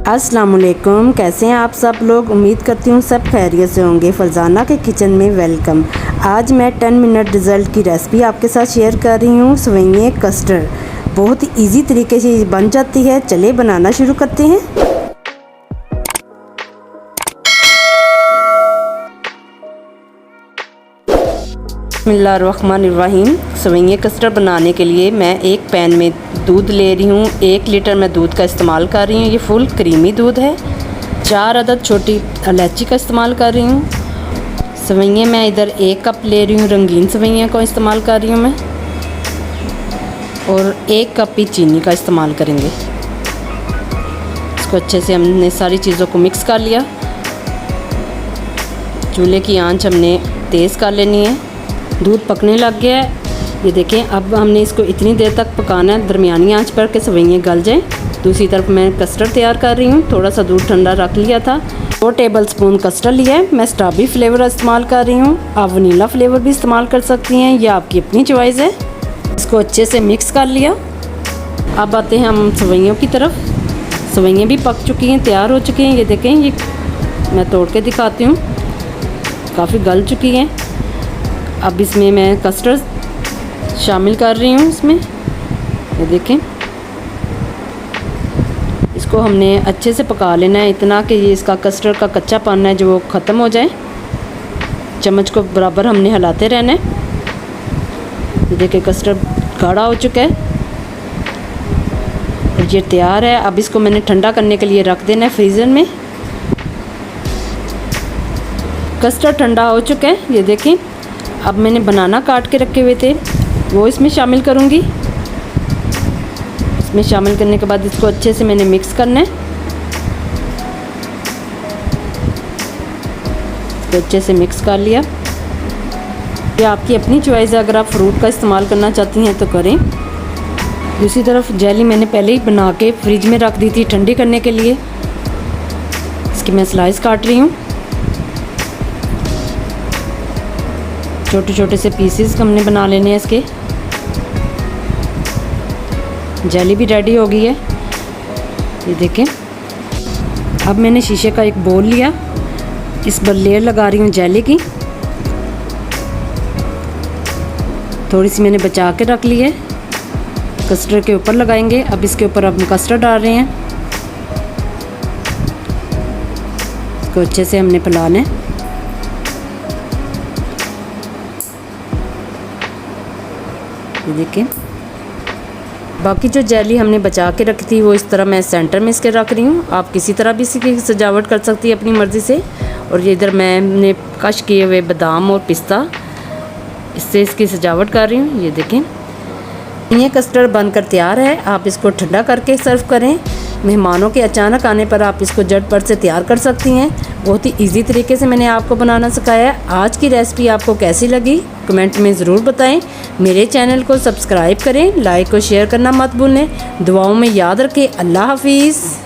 अस्सलामुअलैकुम, कैसे हैं आप सब लोग। उम्मीद करती हूँ सब खैरियत से होंगे। फरजाना के किचन में वेलकम। आज मैं 10 मिनट रिज़ल्ट की रेसिपी आपके साथ शेयर कर रही हूँ। सेवइयां कस्टर्ड बहुत ही इजी तरीके से बन जाती है। चलिए बनाना शुरू करते हैं। बिस्मिल्लाहिर्रहमानिर्रहीम। सेवइयां कस्टर्ड बनाने के लिए मैं एक पैन में दूध ले रही हूँ। 1 लीटर मैं दूध का इस्तेमाल कर रही हूँ। ये फुल क्रीमी दूध है। 4 अदद छोटी इलायची का इस्तेमाल कर रही हूँ। सेवइयां मैं इधर 1 कप ले रही हूँ। रंगीन सेवइयां को इस्तेमाल कर रही हूँ मैं, और 1 कप ही चीनी का इस्तेमाल करेंगे। इसको अच्छे से हमने सारी चीज़ों को मिक्स कर लिया। चूल्हे की आंच हमने तेज़ कर लेनी है। दूध पकने लग गया है, ये देखें। अब हमने इसको इतनी देर तक पकाना है, दरमियानी आंच पर के सेवइयां गल जाएं। दूसरी तरफ मैं कस्टर्ड तैयार कर रही हूँ। थोड़ा सा दूध ठंडा रख लिया था। 2 टेबलस्पून कस्टर्ड लिया है। मैं स्ट्रॉबेरी फ्लेवर इस्तेमाल कर रही हूँ। आप वनीला फ्लेवर भी इस्तेमाल कर सकती हैं, यह आपकी अपनी चॉइस है। इसको अच्छे से मिक्स कर लिया। अब आते हैं हम सेवइयों की तरफ। सेवइयां भी पक चुकी हैं, तैयार हो चुकी हैं। ये देखें, ये मैं तोड़ के दिखाती हूँ, काफ़ी गल चुकी हैं। अब इसमें मैं कस्टर्ड शामिल कर रही हूँ। इसमें ये देखें, इसको हमने अच्छे से पका लेना है, इतना कि ये इसका कस्टर्ड का कच्चापन है जो वो ख़त्म हो जाए। चम्मच को बराबर हमने हिलाते रहना है। ये देखें, कस्टर्ड गाढ़ा हो चुका है और ये तैयार है। अब इसको मैंने ठंडा करने के लिए रख देना है फ्रीज़र में। कस्टर्ड ठंडा हो चुका है, ये देखें। अब मैंने बनाना काट के रखे हुए थे, वो इसमें शामिल करूँगी। इसमें शामिल करने के बाद इसको अच्छे से मैंने मिक्स करना है। तो अच्छे से मिक्स कर लिया। ये आपकी अपनी चॉइस है, अगर आप फ्रूट का इस्तेमाल करना चाहती हैं तो करें। दूसरी तरफ जेली मैंने पहले ही बना के फ्रिज में रख दी थी ठंडी करने के लिए। इसकी मैं स्लाइस काट रही हूँ। छोटे छोटे से पीसेस हमने बना लेने हैं इसके। जेली भी रेडी हो गई है, ये देखें। अब मैंने शीशे का एक बोल लिया, इस पर लेयर लगा रही हूँ जेली की। थोड़ी सी मैंने बचा के रख ली है, कस्टर्ड के ऊपर लगाएंगे। अब इसके ऊपर हम कस्टर्ड डाल रहे हैं। इसको अच्छे से हमने फैलाना है। ये देखें, बाकी जो जेली हमने बचा के रखी थी वो इस तरह मैं सेंटर में इसके रख रही हूँ। आप किसी तरह भी इसकी सजावट कर सकती है अपनी मर्ज़ी से। और ये इधर मैंने कश किए हुए बादाम और पिस्ता, इससे इसकी सजावट कर रही हूँ। ये देखें, ये कस्टर्ड बनकर तैयार है। आप इसको ठंडा करके सर्व करें। मेहमानों के अचानक आने पर आप इसको झटपट से तैयार कर सकती हैं। बहुत ही इजी तरीके से मैंने आपको बनाना सिखाया है। आज की रेसिपी आपको कैसी लगी कमेंट में ज़रूर बताएं। मेरे चैनल को सब्सक्राइब करें, लाइक और शेयर करना मत भूलें। दुआओं में याद रखें। अल्लाह हाफिज़।